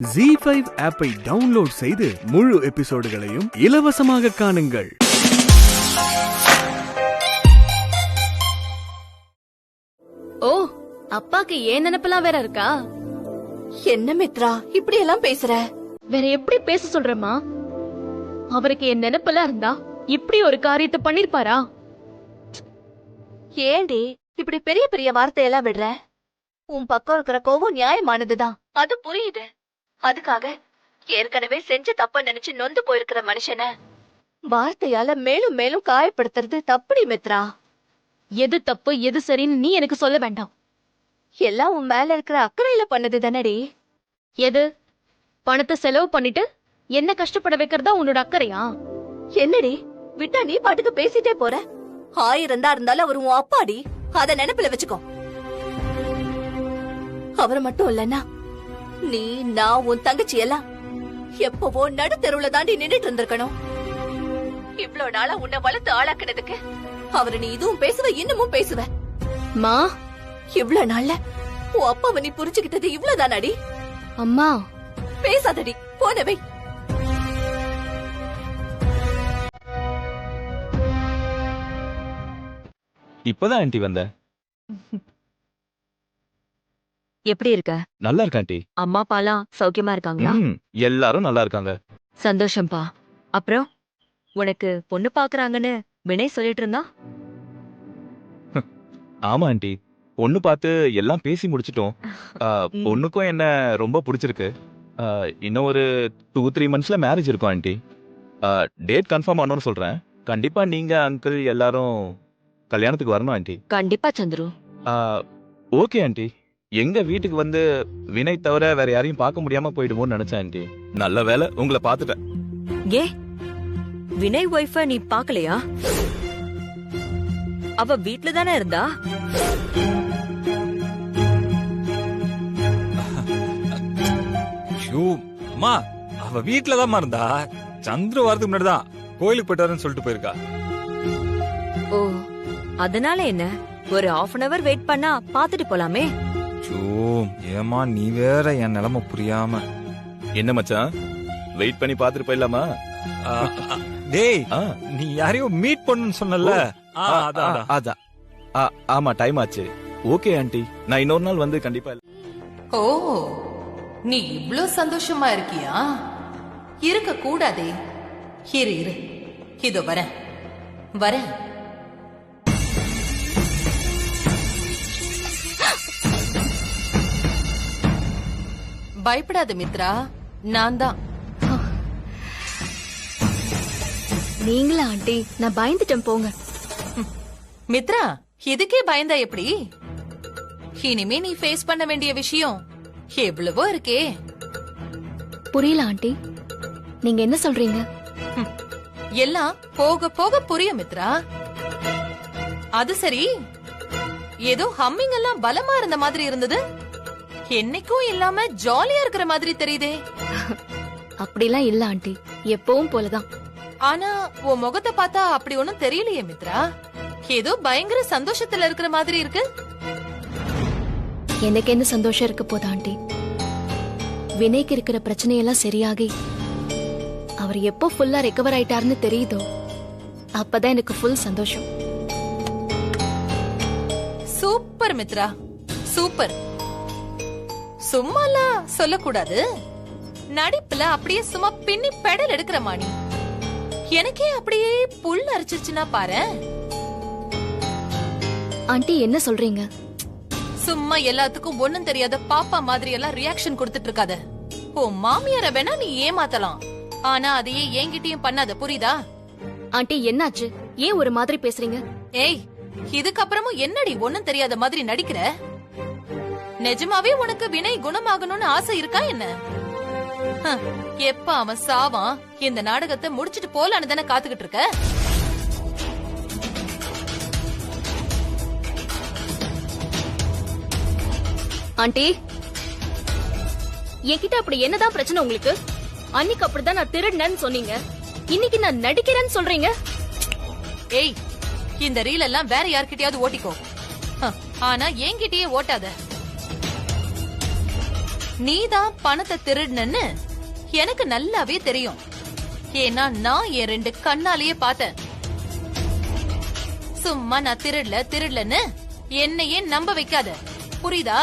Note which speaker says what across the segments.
Speaker 1: ZEE5 ஆப்பை download செய்து முழு எபிசோடுகளையும் இலவசமாக காணுங்கள்.
Speaker 2: ஓ, அப்பாக்கு ஏன் நினைப்பெல்லாம் வேற இருக்கா?
Speaker 3: என்ன மித்ரா இப்படி எல்லாம் பேசுற?
Speaker 2: வேற எப்படி பேச சொல்றமா? அவருக்கு என் நினைப்பெல்லாம் இருந்தா இப்படி ஒரு காரியத்தை பண்ணிருப்பாரா?
Speaker 3: ஏண்டி இப்படி பெரிய பெரிய வார்த்தையெல்லாம் விடுற? உன் பக்கம் இருக்கிற கோவம் நியாயமானதுதான், அது புரியுது. அதுக்காக ஏற்கனவே செஞ்ச தப்ப நினைச்சு நொந்து போயிருக்கிற மனுஷன வார்த்தையால மேலும் மேலும் காயப்படுத்துறது தப்புடி மித்ரா.
Speaker 2: எது தப்பு எது சரின்னு நீ எனக்கு சொல்ல வேண்டாம்.
Speaker 3: எல்லாம் உன் மேல இருக்கிற அக்கறையில பண்ணது தானடி.
Speaker 2: எது? பணத்தை செலவு பண்ணிட்டு என்ன கஷ்டப்பட வைக்கிறதா உன்னோட அக்கறையா?
Speaker 3: என்னடி விட்டா நீ பாட்டுக்கு பேசிட்டே போற? 1000 தான் இருந்தாலும் அவர் உன் அப்பாடி, அத நினைப்புல வச்சுக்கோ. அவர் மட்டும் இல்லன்னா நீ நான் உன் தங்கச்சி எல்லாம் எப்பவோ நடுத்தெருவுல தாண்டி நின்னுட்டு இருந்திருக்கணும். இவ்வளவு நாளா உன்னை வளர்த்து ஆளாக்குனதுக்கு அவரை நீ இதுவும் பேசுவ இன்னமும் பேசுவ.
Speaker 2: மா,
Speaker 3: இவ்வளவு நாள்ல உன் அப்பாவை நீ புரிஞ்சுக்கிட்டது இவ்வளவுதானடி?
Speaker 2: அம்மா
Speaker 3: பேசாதடி, போனவை.
Speaker 4: இப்பதான் ஆண்டி வந்த.
Speaker 5: எப்படி இருக்க?
Speaker 4: நல்லா இருக்க ஆண்டி.
Speaker 5: அம்மா அப்பாலாம் சௌக்கியமா இருக்காங்களா?
Speaker 4: எல்லாரும் நல்லா இருக்காங்க.
Speaker 5: சந்தோஷம்பா. அப்புறம் உனக்கு பொண்ணு பாக்குறாங்கன்னு வினய் சொல்லிட்டு இருந்தா?
Speaker 4: ஆமா ஆண்டி, பொண்ணு பார்த்து எல்லாம் பேசி முடிச்சிட்டோம். பொண்ணுக்கும் என்ன ரொம்ப பிடிச்சிருக்கு. இன்னும் ஒரு 2-3 மந்த்ஸ்ல மேரேஜ் இருக்கும் ஆண்டி. டேட் கன்ஃபார்ம் ஆனோன்னு சொல்றேன். கண்டிப்பா நீங்க அங்கிள் எல்லாரும் கல்யாணத்துக்கு வரணும் ஆண்டி.
Speaker 5: கண்டிப்பா சந்துரு.
Speaker 4: Okay aunty. எங்க வீட்டுக்கு வந்து வினய் தவிர வேற யாரையும் பார்க்க முடியாம போயிடுமோன்னு நினைச்சேன் ஆண்டி. நல்ல வேலை உங்களை பார்த்துட்டேன்.
Speaker 5: ஏ, வினய் ஒய்ஃப நீ பாக்கலையா? அவ வீட்ல தானே இருந்தா?
Speaker 6: அம்மா, அவ வீட்டுலதான் இருந்தா. சந்திர வாரத்துக்கு முன்னாடிதான் கோயிலுக்கு போயிட்டு வரேன்னு சொல்லிட்டு போயிருக்கா.
Speaker 5: ஓ, அதனால என்ன? ஒரு 1/2 hour வெயிட் பண்ணா பாத்துட்டு போலாமே.
Speaker 6: ஏமா நீ வேற என் நிலைமை புரியாம.
Speaker 4: என்ன மச்சான், வெயிட் பண்ணி பாத்துட்டு போயிடலாமா?
Speaker 6: டேய், நீ யாரையும் மீட் பண்ணுன்னு சொன்னல.
Speaker 4: அதான். ஆமா, டைம் ஆச்சு. ஓகே ஆண்டி, நான் இன்னொரு நாள் வந்து கண்டிப்பா.
Speaker 7: ஓ, நீ இவ்ளோ சந்தோஷமா இருக்கியா? இருக்க கூடாதே. இரு இதோ வரேன். பயப்படாத மித்ரா, நான் தான்.
Speaker 2: நீங்களா ஆண்டி? நான் பயந்துட்டேன் போங்க.
Speaker 7: மித்ரா, இதுக்கே பயந்தா எப்படி? இனிமே நீ ஃபேஸ் பண்ண வேண்டிய விஷயம் எவ்வளவோ இருக்கே.
Speaker 2: புரியல ஆண்டி, நீங்க என்ன சொல்றீங்க?
Speaker 7: எல்லாம் போக போக புரியும் மித்ரா. அது சரி, ஏதோ ஹம்மிங் எல்லாம் பலமா இருந்த மாதிரி இருந்தது. என்னைக்கும் இல்லாம ஜாலியா இருக்கிற மாதிரி தெரியுதே.
Speaker 2: அப்படிலாம் இல்ல ஆண்டி, எப்பவும் போலதான்.
Speaker 7: ஆனா உன் முகத்தை பார்த்தா அப்படி ஒண்ணும் தெரியலையே மித்ரா. ஏதோ பயங்கர சந்தோஷத்துல இருக்கிற மாதிரி இருக்கு.
Speaker 2: எனக்கு என்ன சந்தோஷம் இருக்க போதா ஆண்டி? வினய்க்கு இருக்கிற பிரச்சனையெல்லாம் சரியாகி அவர் எப்போ ஃபுல்லா ரெக்கவர் ஆயிட்டாருன்னு தெரியுதோ அப்பதான் எனக்கு ஃபுல் சந்தோஷம்.
Speaker 7: Super Mitra, super. சும்மாலாம் சொல்லக்கூடாது. நடிப்புல அப்படியே சும்மா பின்னி பெடல் எடுக்கிற மாணி. எனக்கே அப்படியே புல் அரைச்சிருச்சுன்னா பாரு.
Speaker 2: ஆண்டி என்ன சொல்றீங்க?
Speaker 7: சும்மா எல்லாத்துக்கும் ஒண்ணும் தெரியாத பாப்பா மாதிரி எல்லாம் ரியாக்ஷன் கொடுத்துட்டு இருக்காத. ஓ, மாமியார வேணா நீ ஏமாத்தலாம், ஆனா அதையே என்கிட்டயும் பண்ணாத, புரியுதா?
Speaker 2: ஆண்டி என்னாச்சு? ஏன் ஒரு மாதிரி பேசுறீங்க?
Speaker 7: ஏய், இதுக்கப்புறமும் என்னடி ஒண்ணும் தெரியாத மாதிரி நடிக்கிற? நிஜமாவே உனக்கு வினய் குணமாகணும்னு ஆசை இருக்கா என்ன? எப்ப அவன் சாவான் இந்த நாடகத்தை முடிச்சிட்டு போலான்னு தானே காத்துக்கிட்டு இருக்க?
Speaker 2: ஆண்டி, என்கிட்ட அப்படி என்னதான் பிரச்சனை உங்களுக்கு? அன்னைக்கு அப்படிதான் நான் திருடினேன்னு சொன்னீங்க, இன்னைக்கு நான் நடிக்கிறேன்னு சொல்றீங்க.
Speaker 7: ஏய், இந்த ரீல் எல்லாம் வேற யார்கிட்டயாவது ஓட்டிக்கோ, ஆனா என்கிட்டயே ஓட்டாத. நீதான் பணத்தை திருடுனன்னு எனக்கு நல்லாவே தெரியும். ஏன்னா நான் என் 2 கண்ணாலேயே பார்த்தேன். சும்மா நான் திருடலன்னு என்னையே நம்ப வைக்காத, புரியுதா?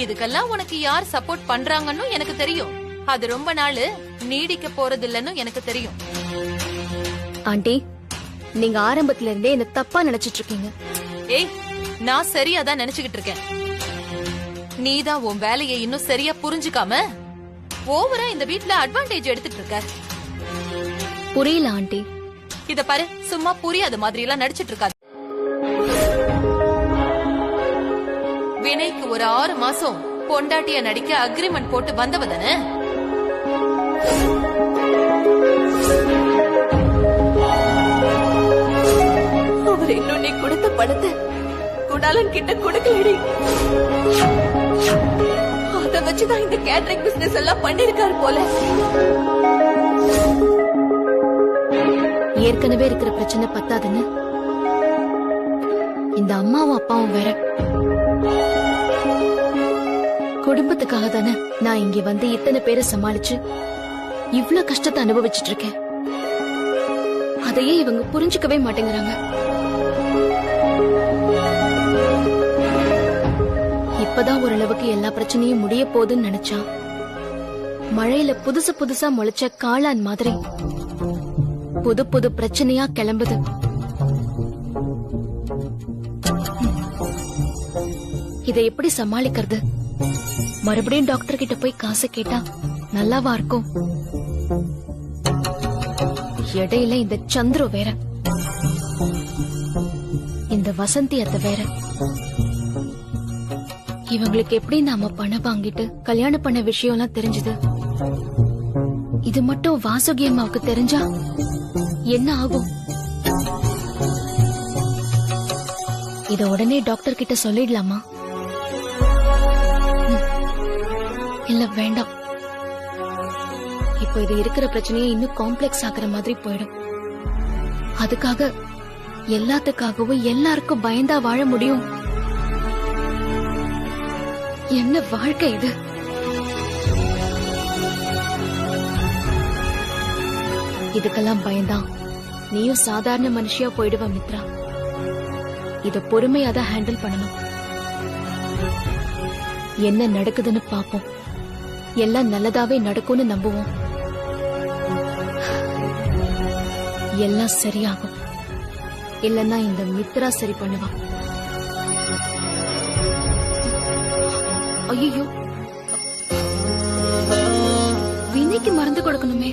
Speaker 7: இதுக்கெல்லாம் உனக்கு யார் சப்போர்ட் பண்றாங்கன்னு எனக்கு தெரியும். அது ரொம்ப நாள் நீடிக்க போறது இல்லன்னு எனக்கு தெரியும்.
Speaker 2: ஆண்டி, நீங்க ஆரம்பத்துல இருந்தே என்ன தப்பா நினைச்சிட்டு இருக்கீங்க.
Speaker 7: ஏய், நான் சரியாதான் நினைச்சுக்கிட்டு இருக்கேன். நீதான் உன் வேலையை இன்னும் சரியா புரிஞ்சுக்காம ஓவரா இந்த வீட்ல அட்வான்டேஜ் எடுத்துட்டு இருக்க.
Speaker 2: புரியல ஆண்டி.
Speaker 7: இத பாரு, சும்மா புரியாத மாதிரி எல்லாம் நடிச்சிட்டு இருக்காது. வினைக்கு ஒரு 6 மாசம் பொண்டாட்டிய நடிக்க அக்ரிமெண்ட் போட்டு வந்தவதானே?
Speaker 3: அவர் இன்னும் நீ கொடுத்த பணத்தை குணாலன் கிட்ட கொடுக்கலடி. அத வச்சுதான் இந்த கேட்டரிங் பிசினஸ் எல்லாம் பண்ணிருக்காரு போல.
Speaker 2: ஏற்கனவே இருக்கிற பிரச்சனை பத்தாதுன்னு இந்த அம்மாவும் அப்பாவும் வேற. குடும்பத்துக்காக தானே நான் இங்க வந்து இத்தனை பேரை சமாளிச்சு இவ்ளோ கஷ்டத்தை அனுபவிச்சுட்டு இருக்கேன். அதையே இவங்க புரிஞ்சுக்கவே மாட்டேங்கிறாங்க. இப்பதான் ஓரளவுக்கு எல்லா பிரச்சனையும் முடிய போகுதுன்னு நினைச்சா, மழையில புதுசா முளைச்ச காளான் மாதிரி புது புது பிரச்சனையா கிளம்புது. இதை எப்படி சமாளிக்கிறது? மறுபடியும் டாக்டர் கிட்ட போய் காசு கேட்டா நல்லாவா இருக்கும்? இடையில இந்த சந்துரு வேற, இந்த வசந்தி அத்தை வேற. இவங்களுக்கு எப்படி நாம பணம் வாங்கிட்டு கல்யாணம் பண்ண விஷயம் எல்லாம் தெரிஞ்சது? இது மட்டும் வாசுகி அம்மாவுக்கு தெரிஞ்சா என்ன ஆகும்? இத உடனே டாக்டர் கிட்ட சொல்லிடலாமா? இல்ல வேண்டாம். இப்போ இது இருக்கிற பிரச்சனையை இன்னும் காம்ப்ளெக்ஸ் ஆகுற மாதிரி போயிடும். அதுக்காக எல்லாத்துக்காகவும் எல்லாருக்கும் பயந்தா வாழ முடியும்? என்ன வாழ்க்கை இது? இதுக்கெல்லாம் பயந்தா நீயும் சாதாரண மனுஷியா போயிடுவ மித்ரா. இத பொறுமையாதான் ஹேண்டில் பண்ணணும். என்ன நடக்குதுன்னு பாப்போம். எல்லாம் நல்லதாவே நடக்கும்னு நம்புவோம். எல்லாம் சரியாகும். இல்லன்னா இந்த மித்ரா சரி பண்ணுவா. ஐயோ, வினைக்கு மருந்து கொடுக்கணுமே.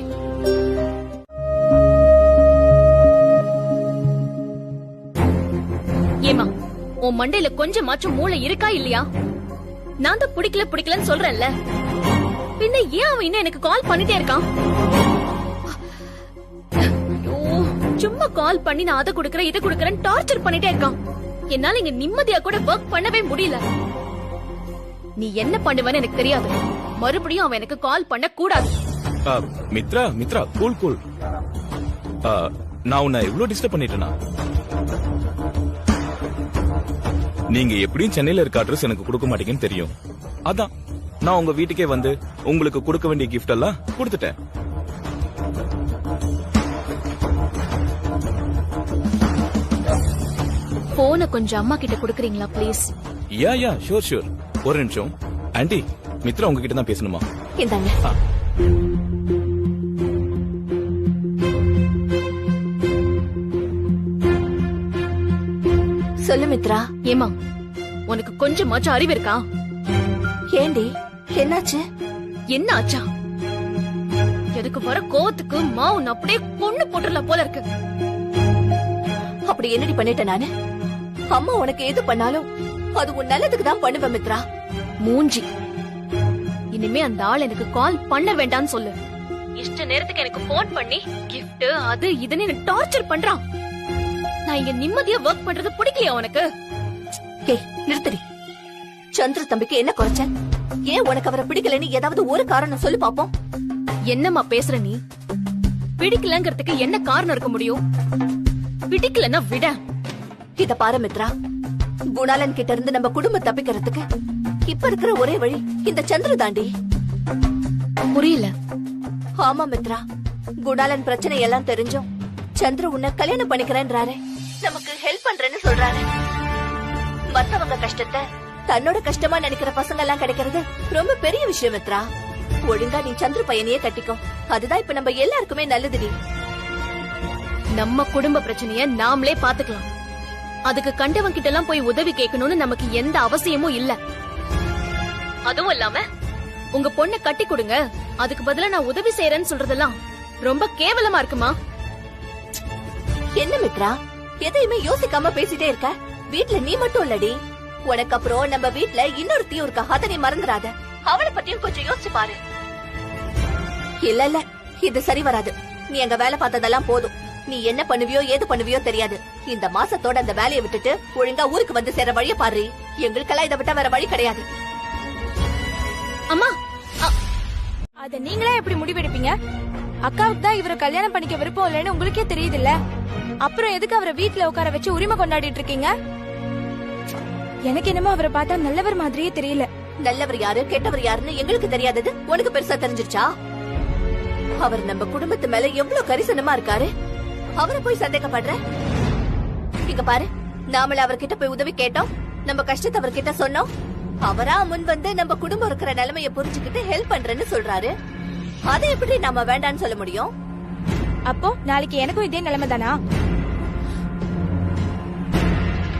Speaker 2: ஏமா, உன் மண்டையில கொஞ்சமாச்சும் மூளை இருக்கா இல்லையா? நான் தான் பிடிக்கலன்னு சொல்றேன்ல. பின்ன ஏன் அவன் இன்னும் எனக்கு கால் பண்ணிட்டே இருக்கான்? சும்மா கால் பண்ணி நான் அதை கொடுக்கறேன் இதை கொடுக்கறேன் டார்ச்சர் பண்ணிட்டே இருக்கான். என்னால இங்க நிம்மதியா கூட ஒர்க் பண்ணவே முடியல. நீ என்ன பண்ணுவேன்னு எனக்கு தெரியாது. மறுபடியும் அவன் எனக்கு கால் பண்ண கூடாது.
Speaker 4: மித்ரா கூல். நான் உன்னை எவ்வளவு டிஸ்டர்ப் பண்ணிட்டேனா? நீங்க எப்படியும் சென்னையில இருக்க அட்ரஸ் எனக்கு கொடுக்க மாட்டீங்கன்னு தெரியும். அதான் நான் உங்க வீட்டுக்கே வந்து உங்களுக்கு கொடுக்க வேண்டிய கிஃப்ட் எல்லாம் கொடுத்துட்டேன்.
Speaker 2: போனை கொஞ்சம் அம்மா கிட்ட கொடுக்கறீங்களா ப்ளீஸ்?
Speaker 4: Yeah sure. ஒரு நிமிஷம் ஆண்டி, மித்ரா உங்ககிட்ட தான் பேசணுமா?
Speaker 3: இந்தாங்க. சொல்லு மித்ரா.
Speaker 2: ஏமா, உனக்கு கொஞ்சமாச்சும் அறிவு இருக்கா?
Speaker 3: ஏண்டி, என்னாச்சு?
Speaker 2: என்ன ஆச்சா? எனக்கு வர கோவத்துக்கு உன்னை அப்படியே கொன்னு போட்டுறலாம் போல இருக்கு.
Speaker 3: அப்படி என்னடி பண்ணிட்டேன் நானு? அம்மா உனக்கு எது பண்ணாலும் அது உன் நல்லதுக்கு தான் பண்ணுவேன் மித்ரா.
Speaker 2: மூஞ்சி. இனிமே அந்த ஆள் எனக்கு கால் பண்ண வேண்டாம்னு சொல்லு. இஷ்ட நேரத்துக்கு எனக்கு போன் பண்ணி கிஃப்ட் அது இதுன்னு எனக்கு டார்ச்சர் பண்றான். நான் இங்க நிம்மதியா ஒர்க் பண்றது பிடிக்கலையா உனக்கு?
Speaker 3: ஏய், நிறுத்தடி. சந்திர தம்பிக்கு என்ன குறைச்ச? ஏன் உனக்கு அவரை பிடிக்கலன்னு ஏதாவது ஒரு காரணம் சொல்லி பாப்போம்.
Speaker 2: என்னம்மா பேசுற நீ? பிடிக்கலங்கிறதுக்கு என்ன காரணம் இருக்க முடியும்? பிடிக்கலன்னா விட.
Speaker 3: இத பாரு மித்ரா, குணாலன் கிட்ட இருந்து நம்ம குடும்பம் தப்பிக்கிறதுக்கு இப்ப இருக்கிற ஒரே வழி இந்த சந்திர தாண்டி.
Speaker 2: புரியல.
Speaker 3: ஆமா மித்ரா, குணாலன் பிரச்சனை எல்லாம் தெரிஞ்சும் சந்திர உன்னை கல்யாணம் பண்ணிக்கிறேன்றாரு. நமக்கு ஹெல்ப் பண்றேன்னு சொல்றாரு. மத்தவங்க கஷ்டத்தை தன்னோட கஷ்டமா நினைக்கிற பசங்க எல்லாம் கிடைக்கிறது ரொம்ப பெரிய விஷயம் மித்ரா. ஒழுங்கா நீ சந்திர பையனையே கட்டிக்கோ. அதுதான் இப்ப நம்ம எல்லாருக்குமே நல்லதுடி.
Speaker 2: நம்ம குடும்ப பிரச்சனைய நாமளே பாத்துக்கலாம். அதுக்கு கண்டவன் கிட்ட எல்லாம் போய் உதவி கேட்கணும்னு நமக்கு எந்த அவசியமும் இல்ல. அதுவும் இல்லாம உங்க பொண்ணை கட்டி கொடுங்க, அதுக்கு பதிலா நான் உதவி செய்யறேன்னு சொல்றதெல்லாம் ரொம்ப கேவலமா இருக்குமா?
Speaker 3: என்ன மித்ரா, எதையுமே யோசிக்காம பேசிட்டே இருக்க? வீட்ல நீ மட்டும் இல்லடி, உனக்கு அப்புறம் நம்ம வீட்ல இன்னொருத்தியும் இருக்கா. அத நீ மறந்துடாத. அவளை பத்தியும் கொஞ்சம் யோசிச்சு பாரு. இல்ல இல்ல, இது சரி வராது. நீ அங்க வேலை பார்த்ததெல்லாம் போதும். நீ என்ன பண்ணுவியோ ஏது பண்ணுவியோ தெரியாது. இந்த மாசத்தோட அந்த வேலையை விட்டுட்டு ஒழுங்கா ஊருக்கு வந்து சேர வழிய பாரு. எங்களுக்கெல்லாம் இதை விட்டா வேற வழி கிடையாது.
Speaker 2: அம்மா,
Speaker 8: அத நீங்களே எப்படி முடிவெடுப்பீங்க? அக்காவுக்கு தான் இவரை கல்யாணம் பண்ணிக்க விருப்பம் இல்லைன்னு உங்களுக்கே தெரியுது இல்ல? அப்புறம் எதுக்கு அவரை வீட்டுல உட்கார வச்சு உரிமை கொண்டாடிட்டு இருக்கீங்க? எனக்கு என்னமோ அவரை பார்த்தா நல்லவர் மாதிரியே தெரியல.
Speaker 3: நல்லவர் யாரு கெட்டவர் யாருன்னு எங்களுக்கு தெரியாதது உனக்கு பெருசா தெரிஞ்சிருச்சா? அவர் நம்ம குடும்பத்து மேல எவ்வளவு கரிசனமா இருக்காரு. அவரை போய் சந்தேகப்படுற? இங்க பாரு, நாமள அவர்கிட்ட போய் உதவி கேட்டோம், நம்ம கஷ்டத்தை அவர்கிட்ட சொன்னோம். அவரா முன் வந்து நம்ம குடும்பம் இருக்கிற நிலைமைய புரிஞ்சுக்கிட்டு ஹெல்ப் பண்றேன்னு சொல்றாரு. அதை எப்படி நாம வேண்டான்னு சொல்ல முடியும்?
Speaker 8: அப்போ நாளைக்கு எனக்கும் இதே நிலைமை தானா?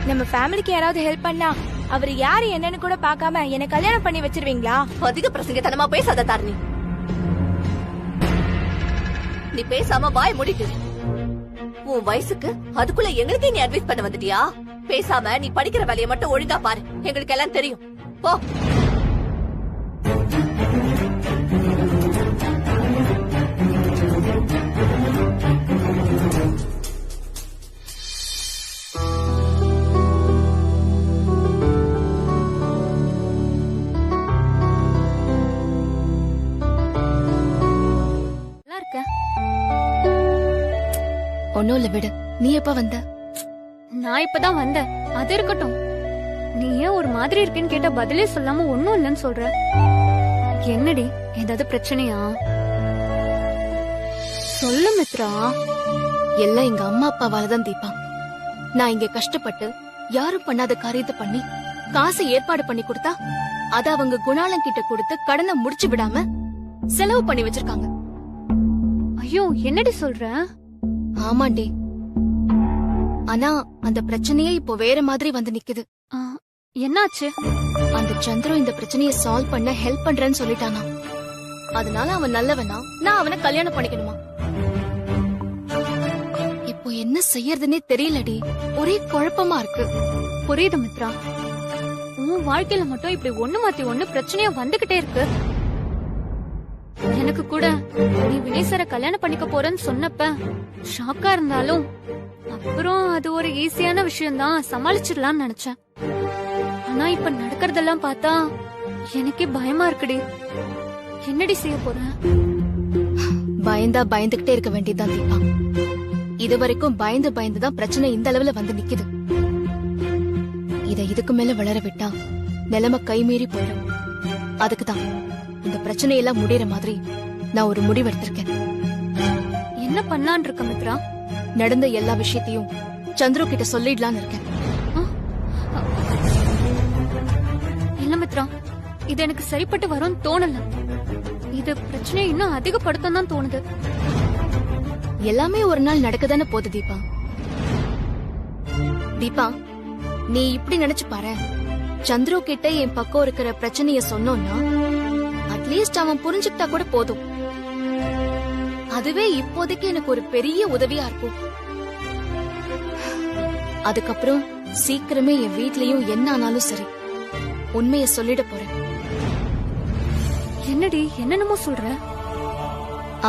Speaker 8: நம்ம ஃபேமிலிக்கு யாராவது ஹெல்ப் பண்ணா அவர் யாரு என்னன்னு கூட பாக்காம என்ன கல்யாணம் பண்ணி வச்சிருவீங்களா?
Speaker 3: அதிக பிரசங்கத்தனமா பேசாத தாரணி. நீ பேசாம வாய் மூடிட்டு. உன் வயசுக்கு அதுக்குள்ள எங்களுக்கே நீ அட்வைஸ் பண்ண வந்துட்டியா? பேசாம நீ படிக்கிற வேலையை மட்டும் ஒழுங்கா பாரு. எங்களுக்கு எல்லாம் தெரியும். போ.
Speaker 2: ஒன்னும் இல்ல விடு. நீ எப்ப வந்த?
Speaker 9: நான் இப்பதான் வந்தேன். அது இருக்கட்டும், நீ ஏன் ஒரு மாதிரி இருக்கேன்னு கேட்டா பதிலே சொல்லாம ஒன்னும் இல்லன்னு சொல்ற? என்னடி, ஏதாவது பிரச்சனையா? சொல்லு மித்ரா.
Speaker 2: எல்லாம் எங்க அம்மா அப்பாவாலதான் தீபா. நான் இங்க கஷ்டப்பட்டு யாரும் பண்ணாத காரியத்தை பண்ணி காசு ஏற்பாடு பண்ணி கொடுத்தா அத அவங்க குணாலன் கிட்ட கொடுத்து கடனை முடிச்சு விடாம செலவு பண்ணி வச்சிருக்காங்க.
Speaker 9: ஐயோ, என்னடி சொல்ற?
Speaker 2: ஆமாண்டி. ஆனா அந்த பிரச்சனையே இப்போ வேற மாதிரி வந்து நிக்குது.
Speaker 9: என்னாச்சு?
Speaker 2: அந்த சந்திரம் இந்த பிரச்சனையை சால்வ் பண்ண ஹெல்ப் பண்றேன்னு சொல்லிட்டானா. அதனால அவன் நல்லவனா, நான் அவனை கல்யாணம் பண்ணிக்கணுமா? இப்போ என்ன செய்யறதுன்னே தெரியலடி. ஒரே குழப்பமா இருக்கு.
Speaker 9: புரியுது மித்ரா. உன் வாழ்க்கையில மட்டும் இப்படி ஒண்ணு மாத்தி ஒண்ணு பிரச்சனையா வந்துகிட்டே இருக்கு. எனக்கு கூட நீ வினய் சார கல்யாணம் பண்ணிக்க போறேன்னு சொன்னப்ப ஷாக்கா இருந்தாலும் அப்புறம் அது ஒரு ஈஸியான விஷயம் தான், சமாளிச்சிடலாம்னு நினைச்சேன். ஆனா இப்ப நடக்கிறதெல்லாம் பார்த்தா எனக்கே பயமா இருக்குடி. என்னடி செய்ய போற?
Speaker 2: பயந்தா பயந்துகிட்டே இருக்க வேண்டியதுதான் தீபா. இது வரைக்கும் பயந்து பயந்துதான் பிரச்சனை இந்த அளவுல வந்து நிக்குது. இத இதுக்கு மேல வளர விட்டா நிலைமை கைமீறி போயிடும். அதுக்குதான் இந்த பிரச்சனையெல்லாம் முடியற மாதிரி நான் ஒரு முடிவு எடுத்திருக்கேன்.
Speaker 9: என்ன பண்ணலான் இருக்க மித்ரா?
Speaker 2: நடந்த எல்லா விஷயத்தையும் சந்திரு கிட்ட சொல்லிடலான்னு இருக்கேன்.
Speaker 9: இல்ல மித்ரா, இது எனக்கு சரிப்பட்டு வரும்னு தோணல. இது பிரச்சனையை இன்னும் அதிகப்படுத்தும் தான் தோணுது.
Speaker 2: எல்லாமே ஒரு நாள் நடக்கதானே போகுது தீபா. தீபா, நீ இப்படி நினைச்சு பாரு. சந்திரு கிட்ட என் பக்கம் இருக்கிற பிரச்சனைய சொன்னோம்னா அட்லீஸ்ட் அவன் புரிஞ்சுக்கிட்டா கூட போதும். அதுவே இப்போதைக்கு எனக்கு ஒரு பெரிய உதவியா இருக்கும். அதுக்கப்புறம் சீக்கிரமே என் வீட்லயும் என்ன ஆனாலும் சரி உண்மைய சொல்லிட போறேன்.
Speaker 9: என்னடி என்னென்னமோ சொல்ற?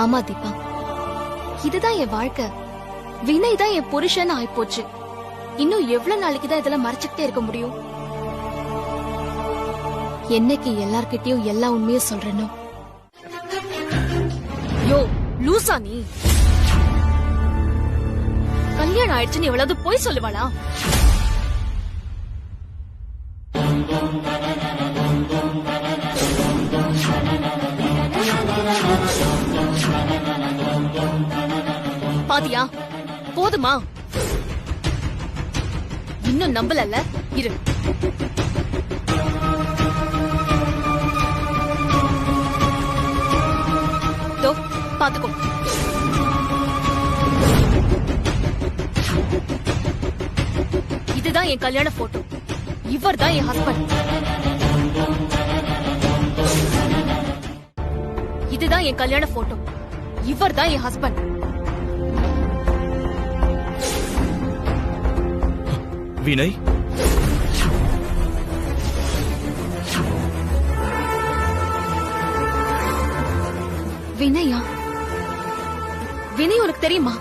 Speaker 2: ஆமா தீபா, இதுதான் என் வாழ்க்கை. வினய் தான் என் புருஷன் ஆயிப்போச்சு. இன்னும் எவ்வளவு நாளைக்குதான் இதெல்லாம் மறைச்சுக்கிட்டே இருக்க முடியும்? என்னைக்கு எல்லார்கிட்டயும் எல்லா உண்மையும் சொல்றேனோ. யோ லூசா நீ! கல்யாணம் ஆயிடுச்சுன்னு எவ்வளவு போய் சொல்லுவாளா? பாதியா? போதுமா? இன்னும் நம்பலல்ல? இரு. தோ பாத்துக்கோ. இதுதான் என் கல்யாண போட்டோ. இவர் தான் என் ஹஸ்பண்ட். இதுதான் என் கல்யாண போட்டோ. இவர் தான் என் ஹஸ்பண்ட்.
Speaker 4: வினய்,
Speaker 2: வினயா? வினய் உனக்கு தெரியுமா?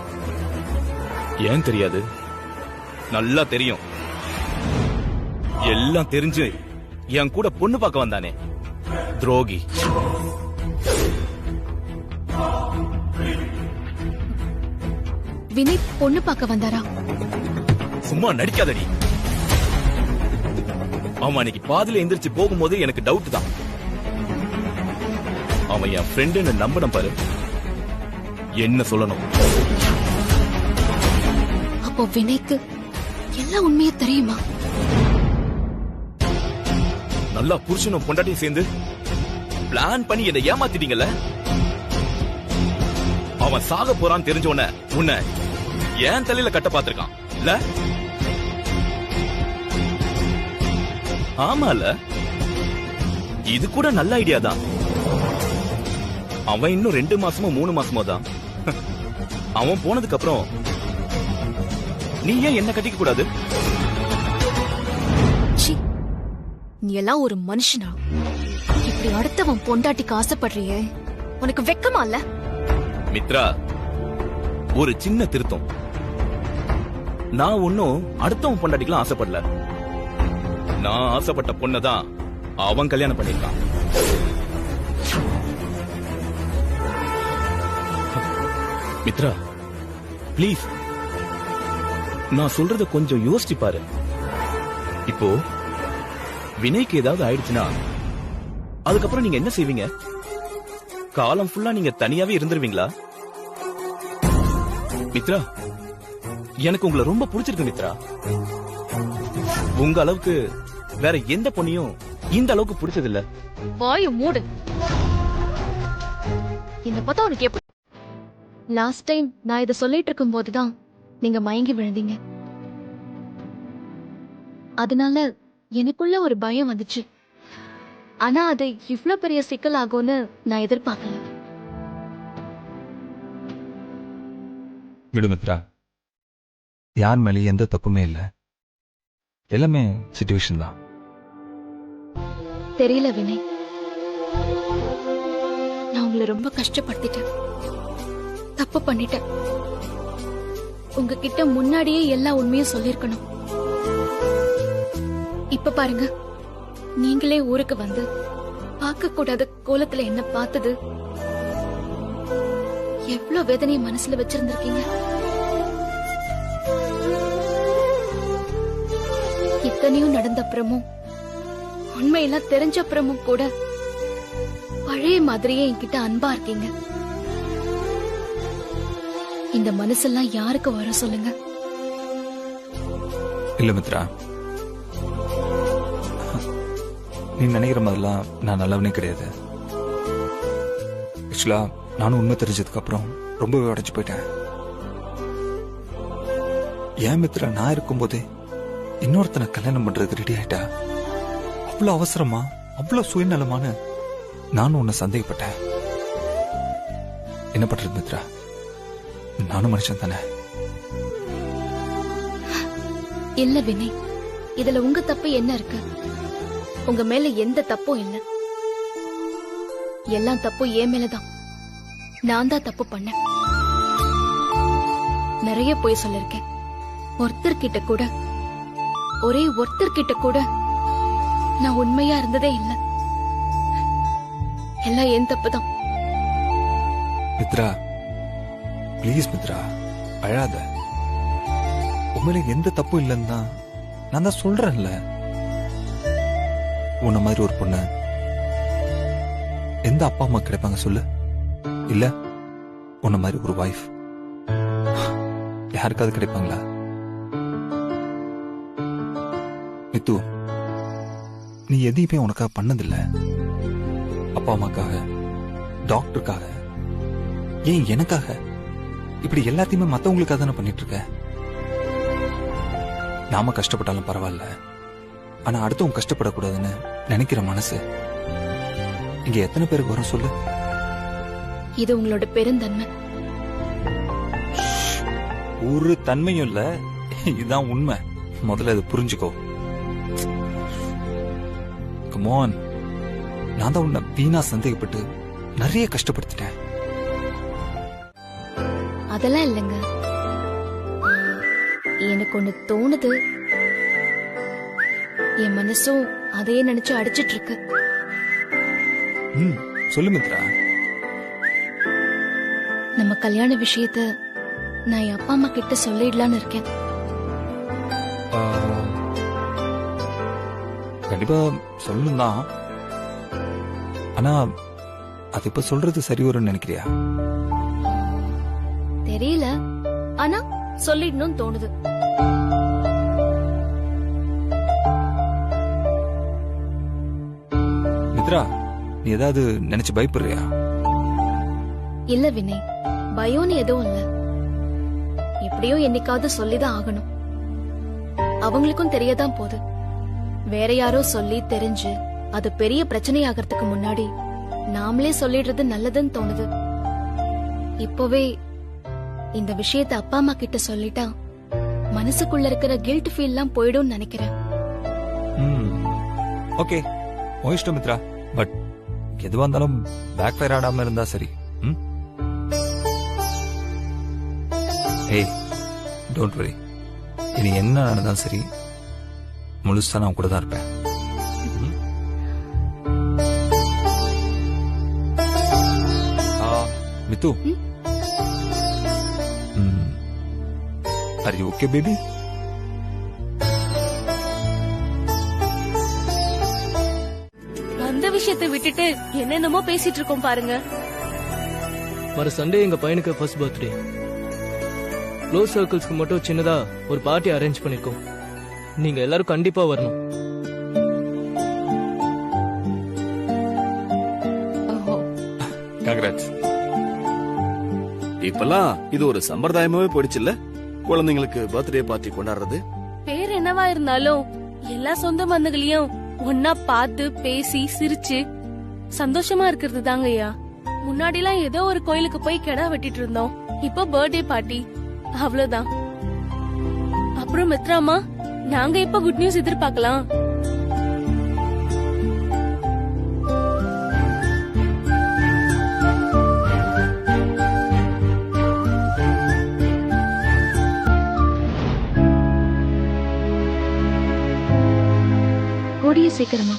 Speaker 4: ஏன் தெரியாது? நல்லா தெரியும். எல்லாம் தெரிஞ்சு என் கூட பொண்ணு பார்க்க வந்தானே, துரோகி.
Speaker 2: வினய் பொண்ணு பார்க்க வந்தாரா?
Speaker 4: சும்மா நடிக்காதடி. அவன் அன்னைக்கு பாதியில எந்திரிச்சு போகும்போது எனக்கு டவுட் தான். அவன் என் ஃப்ரெண்டுன்னு நம்பணும் பாரு. என்ன சொல்லணும்?
Speaker 2: அப்போ வினய்க்கு எல்லா உண்மையும் தெரியுமா?
Speaker 4: நல்லா புருஷனும் பொண்டாட்டியும் சேர்ந்து பிளான் பண்ணி என்னை ஏமாத்திட்டீங்கல்ல. அவன் சாக போறான்னு தெரிஞ்ச உன்னை ஏன் தலையில கட்ட பாத்திருக்கான் இல்ல? ஆமால, இது கூட நல்ல ஐடியா தான். அவன் இன்னும் 2 மாசமோ 3 மாசமோ தான். அவன் போனதுக்கு அப்புறம் நீ ஏன் என்ன கட்டிக்க கூடாது?
Speaker 2: நீ எல்லாம் ஒரு மனுஷனா? இப்படி அடுத்தவன் பொண்டாட்டிக்கு ஆசைப்படுறியே, உனக்கு வெக்கமா இல்ல?
Speaker 4: மித்ரா, ஒரு சின்ன திருத்தம். நான் ஒன்னும் அடுத்தவன் பொண்டாட்டிக்கலாம் ஆசைப்படல. நான் ஆசைப்பட்ட பொண்ணதான் அவன் கல்யாணம் பண்ணிருக்கான். மித்ரா, பிளீஸ் நான் சொல்றத கொஞ்சம் யோசிச்சு பாரு. இப்போ வினய்க்கு ஏதாவது ஆயிடுச்சுன்னா அதுக்கப்புறம் நீங்க என்ன செய்வீங்க? காலம் ஃபுல்லா நீங்க தனியாவே இருந்துருவீங்களா? மித்ரா, எனக்கு உங்களை ரொம்ப பிடிச்சிருக்கு மித்ரா. உங்க அளவுக்கு வேற எந்த பொண்ணையும் இந்த அளவுக்கு பிடிச்சது இல்ல.
Speaker 2: வாய மூடு. என்ன பார்த்தா உனக்கு எப்படி? லாஸ்ட் டைம் நான் இத சொல்லிட்டு இருக்கும் போதுதான் நீங்க மயங்கி விழுந்தீங்க. அதனால எனக்குள்ள ஒரு பயம் வந்துச்சு. ஆனா அது இவ்ளோ பெரிய சிக்கல் ஆகும்னு நான் எதிர்பார்க்கல.
Speaker 10: விடு மித்ரா, யார் மேலேயும் எந்த தப்புமே இல்லை. எல்லாமே சிச்சுவேஷன் தான்.
Speaker 2: தெரியல வினய், நான் உங்களை ரொம்ப கஷ்டப்படுத்திட்டேன், தப்பு பண்ணிட்டேன். உங்ககிட்ட முன்னாடியே எல்லா உண்மையும் சொல்லிருக்கணும். இப்ப பாருங்க, நீங்களே ஊருக்கு வந்து பார்க்க கூடாத கோலத்துல என்ன பார்த்தது எவ்வளவு வேதனையை மனசுல வச்சிருந்திருக்கீங்க. இத்தனையும் நடந்த அப்புறமும், உண்மையெல்லாம் தெரிஞ்ச அப்புறமும் கூட பழைய மாதிரியே என்கிட்ட அன்பா இருக்கீங்க. இந்த மனசெல்லாம் யாருக்கு வர சொல்லுங்க?
Speaker 10: இல்ல மித்ரா, நீ நினைக்கிற மாதிரிலாம் நான் நல்லவனே கிடையாது. ஆக்சுவலா நானும் உண்மை தெரிஞ்சதுக்கு அப்புறம் ரொம்பவே உடைச்சு போயிட்டேன். ஏன் மித்ரா, நான் இருக்கும்போதே இன்னொருத்தனை கல்யாணம் பண்றதுக்கு ரெடி ஆயிட்டா? அவ்வளவு அவசரமா, அவ்வளவு சுயநலமான நானும் உன்னை சந்தேகப்பட்டேன். என்ன பண்றது மித்ரா, நானும் மனுஷன் தானே.
Speaker 2: இல்ல வினய், இதுல உங்க தப்பு என்ன இருக்கு? உங்க மேல எந்த தப்பும் இல்ல. எல்லாம் தப்பு என் மேலதான். நான் தான் தப்பு பண்ணேன். நிறைய போய் சொல்லிருக்கேன். ஒருத்தர்கிட்ட கூட, ஒரே ஒருத்தர்கிட்ட கூட நான் உண்மையா இருந்ததே இல்ல. எல்லாம் என் தப்புதான்.
Speaker 10: மித்ரா, பிளீஸ் மித்ரா, அழாத. உண்மையில எந்த தப்பும் இல்லைன்னு தான் நான் தான் சொல்றேன்ல. உன்ன மாதிரி ஒரு பொண்ணு எந்த அப்பா அம்மா கிடைப்பாங்க சொல்லு? இல்ல, உன்ன மாதிரி ஒரு வைஃப் யாருக்காவது கிடைப்பாங்களா? மித்து, நீ எதையுமே உனக்காக பண்ணதில்ல. அப்பா அம்மாக்காக, டாக்டருக்காக, ஏன் எனக்காக, இப்படி எல்லாத்தையுமே மத்தவங்களுக்காக தானே பண்ணிட்டு இருக்க. நாம கஷ்டப்பட்டாலும் பரவாயில்ல, ஆனா அடுத்தவங்க கஷ்டப்படக்கூடாதுன்னு நினைக்கிற மனசு இங்க எத்தனை பேருக்கு வரும் சொல்லு?
Speaker 2: இது உங்களோட பெருந்தன்மை.
Speaker 10: ஒரு தன்மையும் இல்ல, இதுதான் உண்மை. முதல்ல அதை புரிஞ்சுக்கோ. Come on. நான் தான் உன்னை வீணா சந்தேகப்பட்டு நிறைய கஷ்டப்படுத்திட்டேன்.
Speaker 2: அதெல்லாம் இல்லைங்க. எனக்கு ஒண்ணு தோணுது. என் மனசும் அதையே நினைச்சு அடிச்சிட்டு இருக்கு.
Speaker 10: சொல்லு மித்ரா.
Speaker 2: நம்ம கல்யாண விஷயத்த நான் என் அப்பா அம்மா கிட்ட சொல்லிடலான்னு இருக்கேன்.
Speaker 10: கண்டிப்பா சொல்லணும் தான். ஆனா அது இப்ப சொல்றது சரி வரும்னு நினைக்கிறியா?
Speaker 2: தெரியல, ஆனா சொல்லிடணும்னு தோணுது.
Speaker 10: மித்ரா, நீ ஏதாவது நினைச்சு பயப்படுறியா?
Speaker 2: இல்ல வினய், பயம்னு எதுவும் இல்ல. எப்படியோ என்னைக்காவது சொல்லிதான் ஆகணும். அவங்களுக்கும் தெரியதான் போகுது. வேற யாரோ சொல்லி தெரிஞ்சு அது பெரிய பிரச்சனையாகிறதுக்கு முன்னாடி நாமளே சொல்லிடுறது நல்லதுன்னு தோணுது. இப்போவே இந்த விஷயத்த அப்பா அம்மா கிட்ட சொல்லிட்டா மனசுக்குள்ள இருக்கிற கில்ட் ஃபீல் எல்லாம் போயிடும் நினைக்கிறேன்.
Speaker 10: ஓகே, உன் இஷ்டம் மித்ரா. பட் எதுவா இருந்தாலும் பேக் ஃபயர் ஆடாம இருந்தா சரி. ஏய், டோன்ட் வரி. இனி என்ன நடந்தாலும் சரி, முழுசா நான் கூட தான் இருப்பேன். Mittu, are you okay baby?
Speaker 11: அந்த விஷயத்தை விட்டுட்டு என்னென்னமோ பேசிட்டு இருக்கோம் பாருங்க.
Speaker 12: வர சண்டே எங்க பையனுக்கு ஃபர்ஸ்ட் பர்த்டே. க்ளோஸ் சர்க்கிள்ஸ்க்கு மட்டும் சின்னதா ஒரு பார்ட்டி அரேஞ்ச் பண்ணிருக்கோம். நீங்க எல்லாரும் கண்டிப்பா வரணும்.
Speaker 10: கங்க்ராட்ஸ்.
Speaker 1: இப்பெல்லாம் இது ஒரு சம்பிரதாயமாவே போயிடுச்சுல்ல, குழந்தைங்களுக்கு பர்த்டே பார்ட்டி கொண்டாடுறது.
Speaker 11: பேர் என்னவா இருந்தாலும் எல்லா சொந்த பந்தங்களையும் ஒன்னா பார்த்து பேசி சிரிச்சு சந்தோஷமா இருக்கிறது தாங்கய்யா. முன்னாடிலாம் ஏதோ ஒரு கோயிலுக்கு போய் கிடா வெட்டிட்டு இருந்தோம். இப்போ பர்த்டே பார்ட்டி, அவ்வளவுதான். அப்புறம் மித்ராமா, நாங்க இப்ப குட் நியூஸ் எதிர்பார்க்கலாம்.
Speaker 2: கூடிய சீக்கிரமா.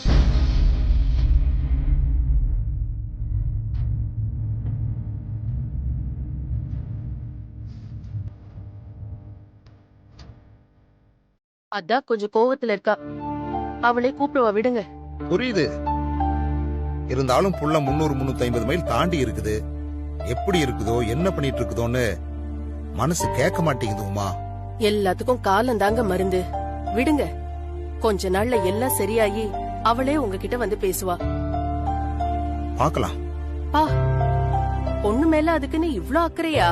Speaker 11: அதான் கொஞ்சம் கோவத்துல இருக்கா. அவளே கூப்பிடுவா, விடுங்க.
Speaker 13: புரியுது. இருந்தாலும் புள்ள 300-350 மைல் தாண்டி இருக்குது. எப்படி இருக்குதோ என்ன பண்ணிட்டு இருக்குதோன்னு மனசு கேட்க மாட்டேங்குது உமா.
Speaker 11: எல்லாத்துக்கும் காலம் தாங்க மருந்து. விடுங்க, கொஞ்ச நாள்ல எல்லாம் சரியாயி அவளே உங்ககிட்ட வந்து பேசுவா.
Speaker 13: பாக்கலாம்.
Speaker 11: பா, பொண்ணு மேல அதுக்குன்னு இவ்ளோ அக்கறையா?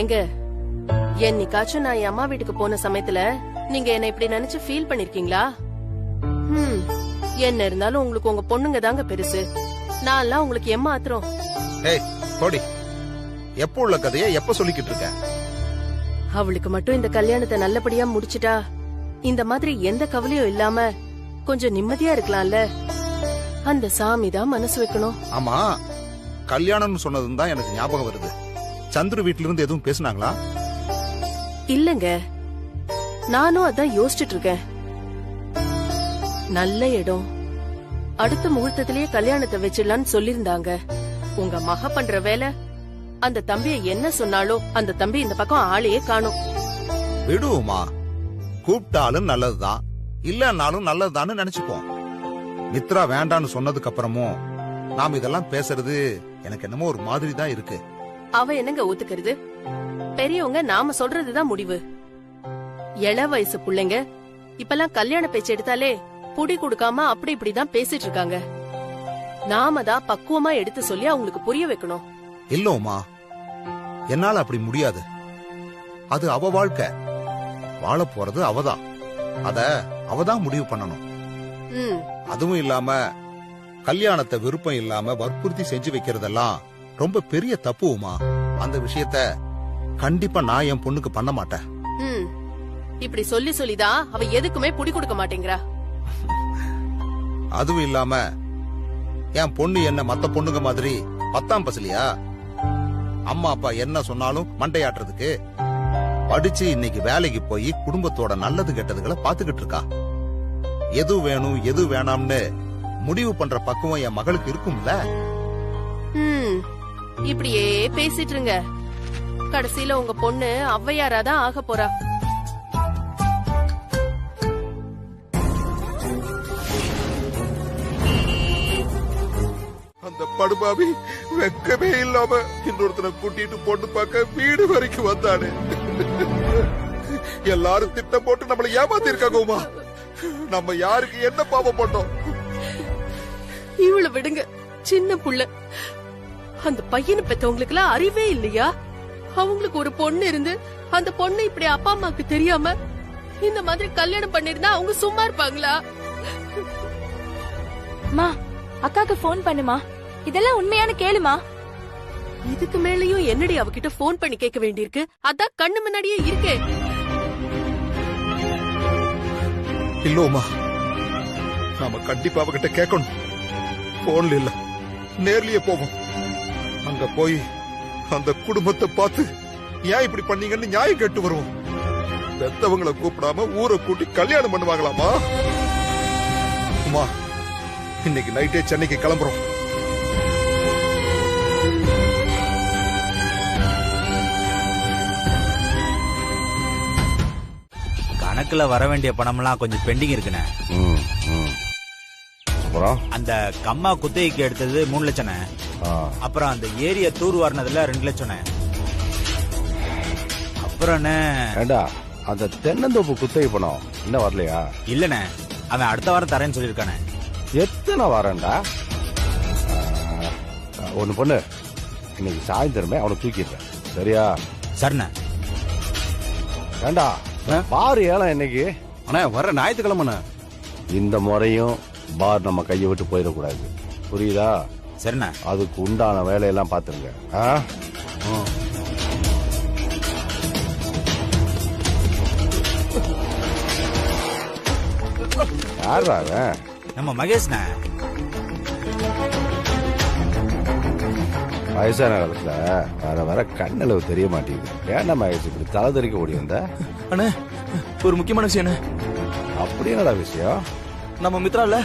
Speaker 11: எங்க என்னைக்காச்சும் நான் என் அம்மா வீட்டுக்கு போன சமயத்துல நீங்க என்ன இப்படி நினைச்சு ஃபீல் பண்ணிருக்கீங்களா? என்ன இருந்தாலும் உங்களுக்கு உங்க பொண்ணுங்க தாங்க பெருசு. நான்லாம் உங்களுக்கு எம்மா ஆத்திரம்.
Speaker 13: ஏய் போடி, எப்ப உள்ள கதையை எப்ப சொல்லிக்கிட்டு இருக்க?
Speaker 11: அவளுக்கு மட்டும் இந்த கல்யாணத்தை நல்லபடியா முடிச்சிட்டா இந்த மாதிரி எந்த கவலையும் இல்லாம கொஞ்சம் நிம்மதியா இருக்கலாம்ல. அந்த சாமி தான் மனசு வைக்கணும்.
Speaker 13: ஆமா, கல்யாணம்னு சொன்னதும் தான் எனக்கு ஞாபகம் வருது. சந்துரு வீட்ல இருந்து எதுவும் பேசுனாங்களா?
Speaker 11: இல்லங்க, நானும் அதான் யோசிச்சுட்டு இருக்கேன். நல்ல இடம், அடுத்த முகூர்த்தத்திலேயே கல்யாணத்தை வச்சிடலான்னு சொல்லிருந்தாங்க. உங்க மக பண்ற வேலை, அந்த தம்பிய என்ன சொன்னாலோ அந்த தம்பி இந்த பக்கம் ஆளையே காணும்.
Speaker 13: விடுவோமா, கூப்பிட்டாலும் நல்லதுதான், இல்லன்னாலும் நல்லதுதான்னு நினைச்சுப்போம். மித்ரா வேண்டான்னு சொன்னதுக்கு அப்புறமும் நாம இதெல்லாம் பேசுறது எனக்கு என்னமோ ஒரு மாதிரி தான் இருக்கு.
Speaker 11: அவ என்னங்க ஒத்துக்கிறது? பெரியவங்க நாம சொல்றதுதான் முடிவு. இள வயசு புள்ளைங்க இப்பெல்லாம் கல்யாண பேச்சு எடுத்தாலே புடி கொடுக்காம அப்படி இப்படிதான் பேசிட்டு இருக்காங்க. நாம தான் பக்குவமா எடுத்து சொல்லி அவங்களுக்கு புரிய வைக்கணும்.
Speaker 13: இல்லோமா, என்னால அப்படி முடியாது. அது அவ வாழ்க்கை, வாழ போறது அவதான். அத அவதான் முடிவு பண்ணணும். அதுவும் இல்லாம கல்யாணத்தை விருப்பம் இல்லாம வற்புறுத்தி செஞ்சு வைக்கிறதெல்லாம் ரொம்ப பெரிய தப்புமா. அந்த விஷயத்த கண்டிப்பா நான் என் பொண்ணுக்கு பண்ண மாட்டேன்.
Speaker 11: இப்படி சொல்லி சொல்லிதான் அவ எதுக்குமே புடி கொடுக்க மாட்டேங்கிறா.
Speaker 13: அதுவும் இல்லாம என் பொண்ணு என்ன மத்த பொண்ணுங்க மாதிரி 10ஆம் பசலியா? அம்மா அப்பா என்ன சொன்னாலும் மண்டையாட்டுறதுக்கு படிச்சு இன்னைக்கு வேலைக்கு போய் குடும்பத்தோட நல்லது கெட்டதுகளை பாத்துக்கிட்டு இருக்கா. எது வேணும் எது வேணாம்னு முடிவு பண்ற பக்குவம் என் மகளுக்கு இருக்கும்ல.
Speaker 11: இப்படியே பேசிட்டு இருங்க, கடைசியில உங்க பொண்ணு ஔவையாராதான் ஆக போறா.
Speaker 13: அந்த படுபாவி வெக்கமே இல்லாம இன்னொருத்தனை கூட்டிட்டு பொண்ணு பார்க்க வீடு வரைக்கும் வந்தானே. எல்லாரும் திட்டம் போட்டு நம்மளை ஏமாத்தி இருக்காங்கம்மா. நம்ம யாருக்கு என்ன பாவம் பண்ணோம்?
Speaker 11: இவளை விடுங்க, சின்ன புள்ள. அந்த பையனை பெத்தவங்களுக்கு எல்லாம் அறிவே இல்லையா? அவங்களுக்கு ஒரு பொண்ணு இருந்து அந்த பொண்ணு இப்படி அப்பா அம்மாக்கு தெரியாம இந்த மாதிரி கல்யாணம் பண்ணிருந்தா அவங்க சும்மா இருப்பாங்களா?
Speaker 8: மா, அக்காக்கு போன் பண்ணுமா, இதெல்லாம் உண்மையான கேளுமா.
Speaker 11: இதுக்கு மேலயும் என்னடி அவகிட்ட போன் பண்ணி கேட்க வேண்டியிருக்கு? அதான் கண்ணு முன்னாடியே இருக்கே.
Speaker 13: இல்லோமா, நாம கண்டிப்பா அவகிட்ட கேட்கணும். போன்ல இல்ல, நேர்லயே போவோம். அங்க போய் அந்த குடும்பத்தை பார்த்து ஏன் இப்படி பண்ணீங்கன்னு நியாயம் கேட்டு வருவோம். பெத்தவங்களை கூப்பிடாம ஊரை கூட்டி கல்யாணம் பண்ணுவாங்களாமா? அம்மா, இன்னைக்கு நைட்டே சென்னைக்கு கிளம்புறோம்.
Speaker 14: கணக்குல வர வேண்டிய பணம்லாம் கொஞ்சம் பெண்டிங் இருக்குண்ணே. அந்த கம்மா குத்தகைக்கு எடுத்தது 3 லட்சம். அப்புறம் அந்த ஏரிய தூர் வாரினதுல 2 லட்சம். அப்புறம்
Speaker 15: அந்த தென்னந்தோப்பு குத்தகை பணம் இன்னும் வரலையா?
Speaker 14: இல்லண்ணே, அவன் அடுத்த வாரம் தரேன்னு சொல்லிருக்கானே.
Speaker 15: எத்தனை வாரம்டா? ஒண்ணு பொண்ணு, இன்னைக்கு சாயந்தரமே அவனை தூக்கிடுறேன், சரியா?
Speaker 14: சரிண்ணே.
Speaker 15: வேண்டா பாரு ஏலம் இன்னைக்கு. ஆனா வர ஞாயிற்றுக்கிழமை. இந்த முறையும் பார் நம்ம கையை விட்டு போயிடக்கூடாது, புரியுதா?
Speaker 14: சரிண்ணா.
Speaker 15: அதுக்கு உண்டான வேலையெல்லாம் பாத்துருங்க. யாரா அவன்?
Speaker 14: நம்ம மகேஷ்ண்ணா.
Speaker 15: வயசான காலத்துல வர வர கண்ணளவு தெரிய மாட்டேங்குது. ஏன்னா மகேஷ் இப்படி தலை தெறிக்க ஓடி வந்த?
Speaker 12: அண்ணே, ஒரு முக்கியமான விஷயம்.
Speaker 15: அப்படி என்னடா விஷயம்?
Speaker 12: நம்ம மித்ரா இல்ல,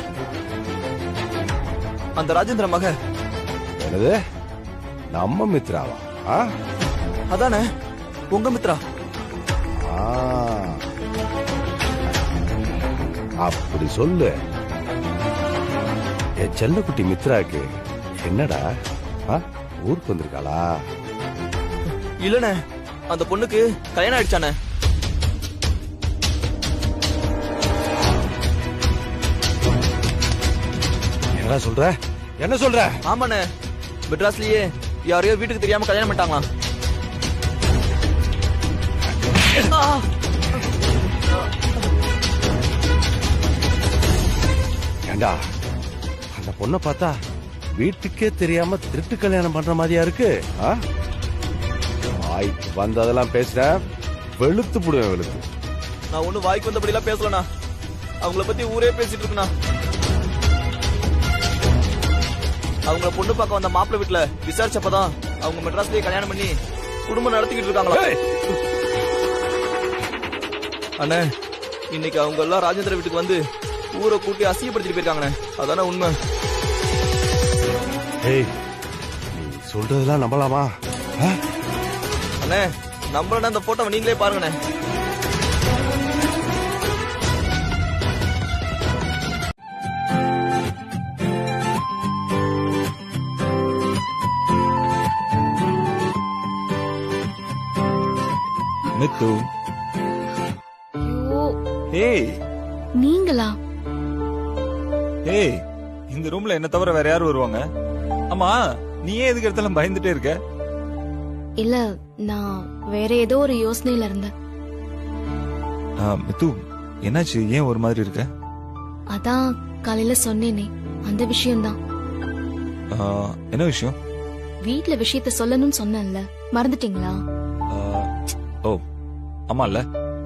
Speaker 12: அந்த ராஜேந்திர மக.
Speaker 15: என்னது, நம்ம மித்ராவா?
Speaker 12: அதானே உங்க மித்ரா.
Speaker 15: அப்படி சொல்லு. என் செல்லக்குட்டி மித்ராக்கு என்னடா ஊருக்கு வந்திருக்காளா?
Speaker 12: இல்லண்ணே, அந்த பொண்ணுக்கு கல்யாணம் ஆயிடுச்சானே.
Speaker 15: என்ன சொல்ற? என்ன சொல்ற?
Speaker 12: ஆமாண்ணே, மெட்ராஸ்லயே யாரையோ வீட்டுக்கு தெரியாம கல்யாணம் பண்ணிட்டாங்களாம்.
Speaker 15: ஏண்டா, அந்த பொண்ணை பார்த்தா வீட்டுக்கே தெரியாம திருட்டு கல்யாணம் பண்ற மாதிரியா இருக்கு. வாய்க்கு வந்ததெல்லாம் பேசுற, வெளுத்து புடுவேன் வெளுத்து.
Speaker 12: நான் ஒண்ணு வாய்க்கு வந்தபடி எல்லாம் பேசலண்ணா, அவங்கள பத்தி ஊரே பேசிட்டு இருக்குண்ணா. அவங்கள பொண்ணு பார்க்க வந்த மாப்பிள்ளை வீட்டுல விசாரிச்சப்பதான் அவங்க மெட்ராஸ்லயே கல்யாணம் பண்ணி குடும்பம் நடத்திக்கிட்டு இருக்காங்களா. அண்ணே, இன்னைக்கு அவங்க எல்லாம் ராஜேந்திர வீட்டுக்கு வந்து ஊரை கூட்டி அசிங்கப்படுத்திட்டு போயிருக்காங்கண்ணே. அதானே உண்மை.
Speaker 15: ஏய், நீ சொல்றதெல்லாம் நம்பலாமா?
Speaker 12: அண்ணே, நம்பலன்னா அந்த போட்டோவை நீங்களே பாருங்கண்ணே.
Speaker 6: மித்து.
Speaker 2: ஐயோ,
Speaker 6: ஏய்
Speaker 2: நீங்களா?
Speaker 6: ஏய், இந்த ரூம்ல என்ன தவிர வேற யாரும் வருவாங்க? ஆமா, நீ ஏன் எதுக்கு இடத்துல பயந்துட்டே இருக்க?
Speaker 2: இல்ல, நான் வேற ஏதோ ஒரு யோசனையில இருந்தேன்.
Speaker 6: மித்து, என்னாச்சு? ஏன் ஒரு மாதிரி இருக்க?
Speaker 2: அதான் காலையில சொன்னேனே, அந்த விஷயம்தான்.
Speaker 6: என்ன விஷயம்?
Speaker 2: வீட்ல விஷயத்த சொல்லணும்னு சொன்னேன்ல, மறந்துட்டீங்களா?
Speaker 6: ஓ ஆமா இல்ல,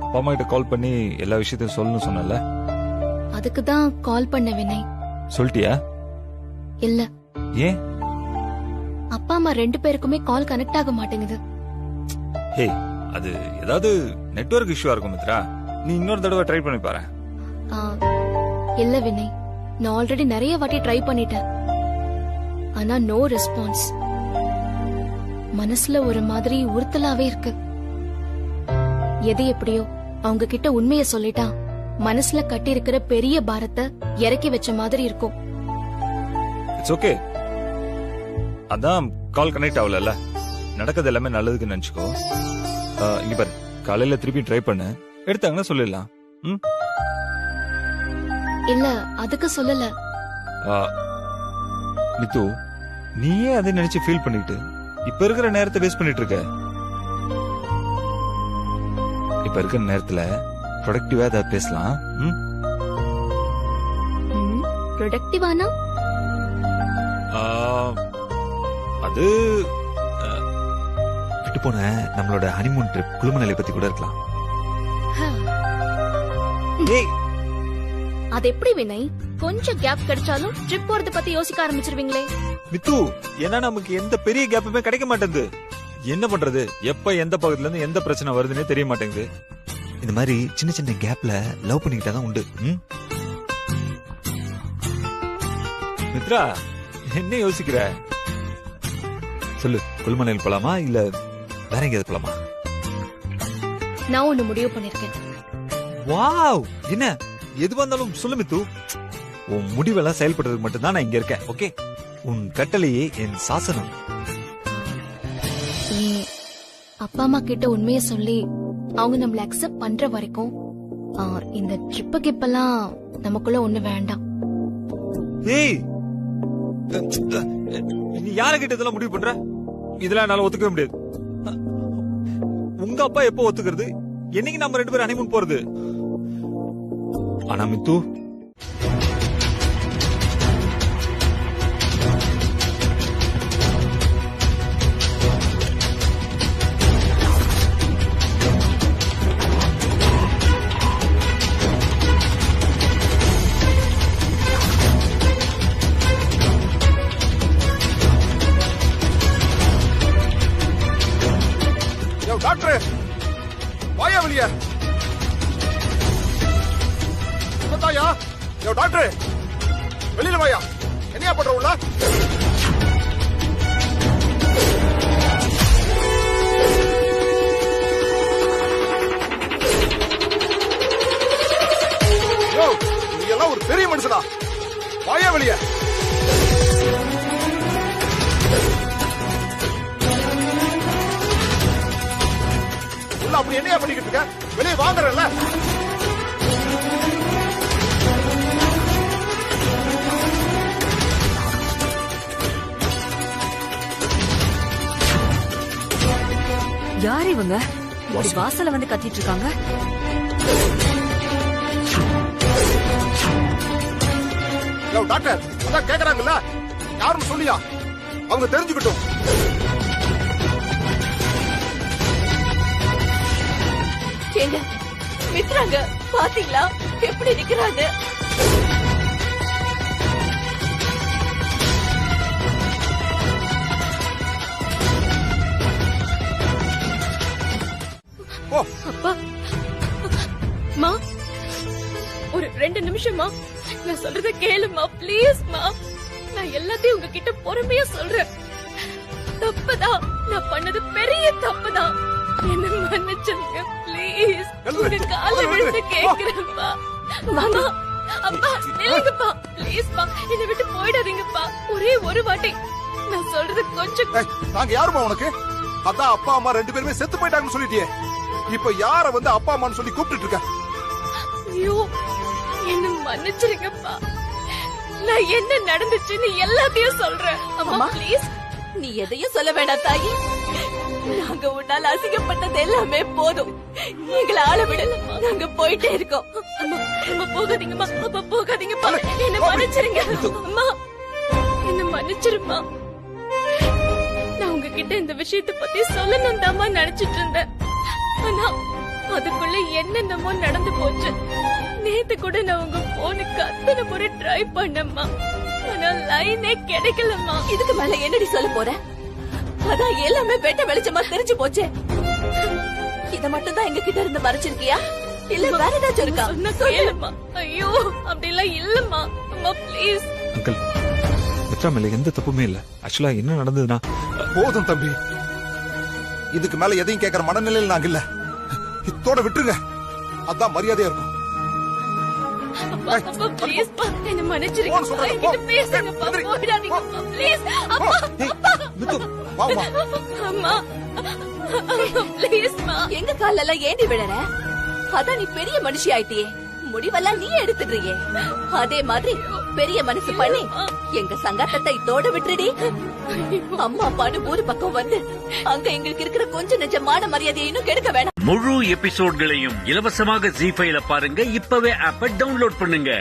Speaker 6: அப்பா அம்மா கிட்ட கால் பண்ணி எல்லா விஷயத்தையும் சொல்லணும்னு சொன்னல.
Speaker 2: அதுக்கு தான் கால் பண்ண வினய்.
Speaker 6: சொல்லிட்டியா?
Speaker 2: இல்ல.
Speaker 6: ஏன்?
Speaker 2: அப்பா அம்மா 2 பேருக்குமே கால் கனெக்ட் ஆக மாட்டேங்குது.
Speaker 6: ஹே, அது ஏதாவது நெட்வொர்க் இஷ்யூவா இருக்கும் மித்ரா. நீ இன்னொரு தடவை ட்ரை பண்ணி பாரு.
Speaker 2: இல்ல வினய், நான் ஆல்ரெடி நிறைய வாட்டி ட்ரை பண்ணிட்டேன். ஆனா நோ ரெஸ்பான்ஸ். மனசுல ஒரு மாதிரி உறுத்தலாவே இருக்கு. எது எப்படியோ அவங்க கிட்ட உண்மைய சொல்லிட்டா மனசுல கட்டி இருக்கிற பெரிய பாரத்தை இறக்கி வச்ச மாதிரி இருக்கும்.
Speaker 6: It's okay. அதான் கால் கனெக்ட் ஆகல. நடக்கிறது எல்லாமே நல்லதுக்கு நினைச்சுக்கோ. இங்க பாரு, காலையில திருப்பி ட்ரை பண்ணு, எடுத்தாங்கன்னா சொல்லிடலாம்.
Speaker 2: இல்ல, அதுக்கு சொல்லல.
Speaker 6: மித்து, நீயே அதை நினைச்சு ஃபீல் பண்ணிட்டு இப்ப இருக்கிற நேரத்தை வேஸ்ட் பண்ணிட்டு இருக்க. இப்ப இருக்கிற நேரத்துல ப்ரொடக்டிவா ஏதாவது பேசலாம்.
Speaker 2: ப்ரொடக்டிவானா?
Speaker 6: அது விட்டு போன நம்மளோட ஹனிமூன் ட்ரிப் குழுமநிலை பத்தி கூட இருக்கலாம்.
Speaker 2: அது எப்படி வினய்? கொஞ்சம் கேப் கிடைச்சாலும் ட்ரிப் போறத பத்தி யோசிக்க ஆரம்பிச்சிருவீங்களே.
Speaker 6: மித்து, ஏன்னா நமக்கு எந்த பெரிய கேப்புமே கிடைக்க மாட்டேங்குது. என்ன பண்றது? எப்ப எந்த பக்கத்துல இருந்து எந்த பிரச்சனை வருதுன்னே தெரிய மாட்டேங்குது. இந்த மாதிரி சின்ன சின்ன கேப்ல லவ் பண்ணிக்கிட்டாதான் உண்டு. மித்ரா, என்ன யோசிக்கிற? சொல்லு, கொல்மலையில் போலாமா இல்ல வேற எங்கேயாவது போலாமா?
Speaker 2: நான் ஒண்ணு முடிவு பண்ணிருக்கேன்.
Speaker 6: வாவ், என்ன? எது வந்தாலும் சொல்லு மித்து. உன் முடிவெல்லாம் செயல்படுறதுக்கு மட்டும்தான் நான் இங்க இருக்கேன். ஓகே, உன் கட்டளையே என் சாசனம்.
Speaker 2: அப்பா அம்மா கிட்ட உண்மைய சொல்லி அவங்க நம்மள அக்செப்ட் பண்ற வரைக்கும் இந்த ட்ரிப்பு கிப்பெல்லாம் நமக்குள்ள ஒண்ணு வேண்டாம்.
Speaker 6: ஏய், நீ யாரகிட்ட இதெல்லாம் முடிவு பண்ற? இதெல்லாம் என்னால ஒத்துக்கவே முடியாது. உங்க அப்பா எப்போ ஒத்துக்கிறது? என்னைக்கு நம்ம 2 பேரும் ஹனிமூன் போறது? ஆனா மித்து,
Speaker 13: டாக்டர் வாயா வெளிய. என்னதாயா? யோ டாக்டர், வெளியில வாயா. என்னையா பண்ற உள்ள? யோ, நீ எல்லாம் ஒரு பெரிய மனுஷனா? வாயா வெளிய. உள்ள அப்படி என்னையா பண்ணிக்கிட்டு இருக்க? வெளியே வாங்குறல்ல.
Speaker 5: யார் இவங்க? இப்படி வாசல்ல வந்து கத்திட்டு இருக்காங்க.
Speaker 13: டாக்டர், அதான் கேக்குறாங்கல்ல, யாருன்னு சொல்லியா? அவங்க தெரிஞ்சுக்கிட்டோம்.
Speaker 3: ஏங்க, மித்ராங்க பாத்தீங்களா எப்படி நிக்கிறாங்க?
Speaker 2: அப்பா, மா, ஒரு 2 நிமிஷமா நான் சொல்றத கேளுமா, ப்ளீஸ் மா. நான் எல்லாத்தையும் உங்ககிட்ட பொறுமையா சொல்றேன். தப்புதான், நான் பண்ணது பெரிய தப்புதான். என்ன மன்னிச்சுங்க ப்ளீஸ். உங்க கால்ல விழுந்து கேக்குறேன்ப்பா. மாமா, அப்பா நில்லுங்கப்பா ப்ளீஸ்ப்பா. என்னை விட்டு போயிடாதீங்கப்பா. ஒரே ஒரு வாட்டி நான் சொல்றது கொஞ்சம்.
Speaker 13: நாங்க யாருமா உனக்கு? அதான் அப்பா அம்மா 2 பேருமே செத்து போயிட்டாங்கன்னு சொல்லிட்டியே. இப்ப யார வந்து அப்பா அம்மான்னு சொல்லி கூப்பிட்டு இருக்க?
Speaker 2: ஐயோ என்ன மன்னிச்சிருங்கப்பா. நான் என்ன நடந்துச்சுன்னு எல்லாத்தையும் சொல்றேன். அம்மா ப்ளீஸ்.
Speaker 3: நீ எதையும் சொல்ல வேண்டாம் தாயி. நாங்க உன்னால அசிங்கப்பட்டது எல்லாமே போதும். எங்களை ஆள விடல. நாங்க போயிட்டே இருக்கோம்.
Speaker 2: அம்மா அம்மா போகாதீங்கம்மா. அப்பா போகாதீங்கப்பா. என்ன மன்னிச்சிருங்க. அம்மா என்ன மன்னிச்சிருமா. நான் உங்ககிட்ட இந்த விஷயத்தை பத்தி சொல்லணும் தாமா நினைச்சிட்டு இருந்தேன். ஆனா அதுக்குள்ள என்னென்னமோ நடந்து போச்சு. நேத்து கூட நான் உங்க போனுக்கு அத்தனை முறை ட்ரை பண்ணம்மா. ஆனா லைனே கிடைக்கலம்மா.
Speaker 3: இதுக்கு மேல என்னடி சொல்ல போற? அதான் எல்லாமே வெட்ட வெளிச்சமா தெரிஞ்சு போச்சே. இத மட்டும் தான் எங்க கிட்ட இருந்து மறைச்சிருக்கியா இல்ல வேற ஏதாச்சும் இருக்கா?
Speaker 2: கேளுமா. ஐயோ அப்படிலாம் இல்லம்மா. அம்மா ப்ளீஸ்.
Speaker 6: அங்கிள் மித்ரா மேல எந்த தப்புமே இல்ல. ஆக்சுவலா என்ன நடந்ததுன்னா
Speaker 13: போதும் தம்பி, இதுக்கு மேல எதையும் கேட்கற மனநிலையில் நாங்க இல்ல. இத்தோட விட்டுருங்க, அதான் மரியாதையா இருக்கும்.
Speaker 2: அப்பா ப்ளீஸ் பா, என்ன மன்னிச்சிருங்க. என்கிட்ட பேசுங்கப்பா. போயிடாதீங்கப்பா ப்ளீஸ். அப்பா அப்பா. அம்மா ப்ளீஸ் மா.
Speaker 3: எங்க கால்ல எல்லாம் ஏண்டி விழற? அதான் நீ பெரிய மனுஷி ஆயிட்டியே. முடிவெல்லாம் நீ எடுத்துடுறியே. அதே மாதிரி பெரிய மனசு பண்ணி எங்க சங்காத்தத்தை இதோட விட்டுடி. அம்மா அப்பான்னு ஊரு பக்கம் வந்து அங்க எங்களுக்கு இருக்கிற கொஞ்சம் நிஜமான மரியாதையை இன்னும் கெடுக்க வேணாம்.
Speaker 16: முழு எபிசோட்களையும் இலவசமாக ஜீ ஃபைல பாருங்க. இப்பவே ஆப்பை டவுன்லோட் பண்ணுங்க.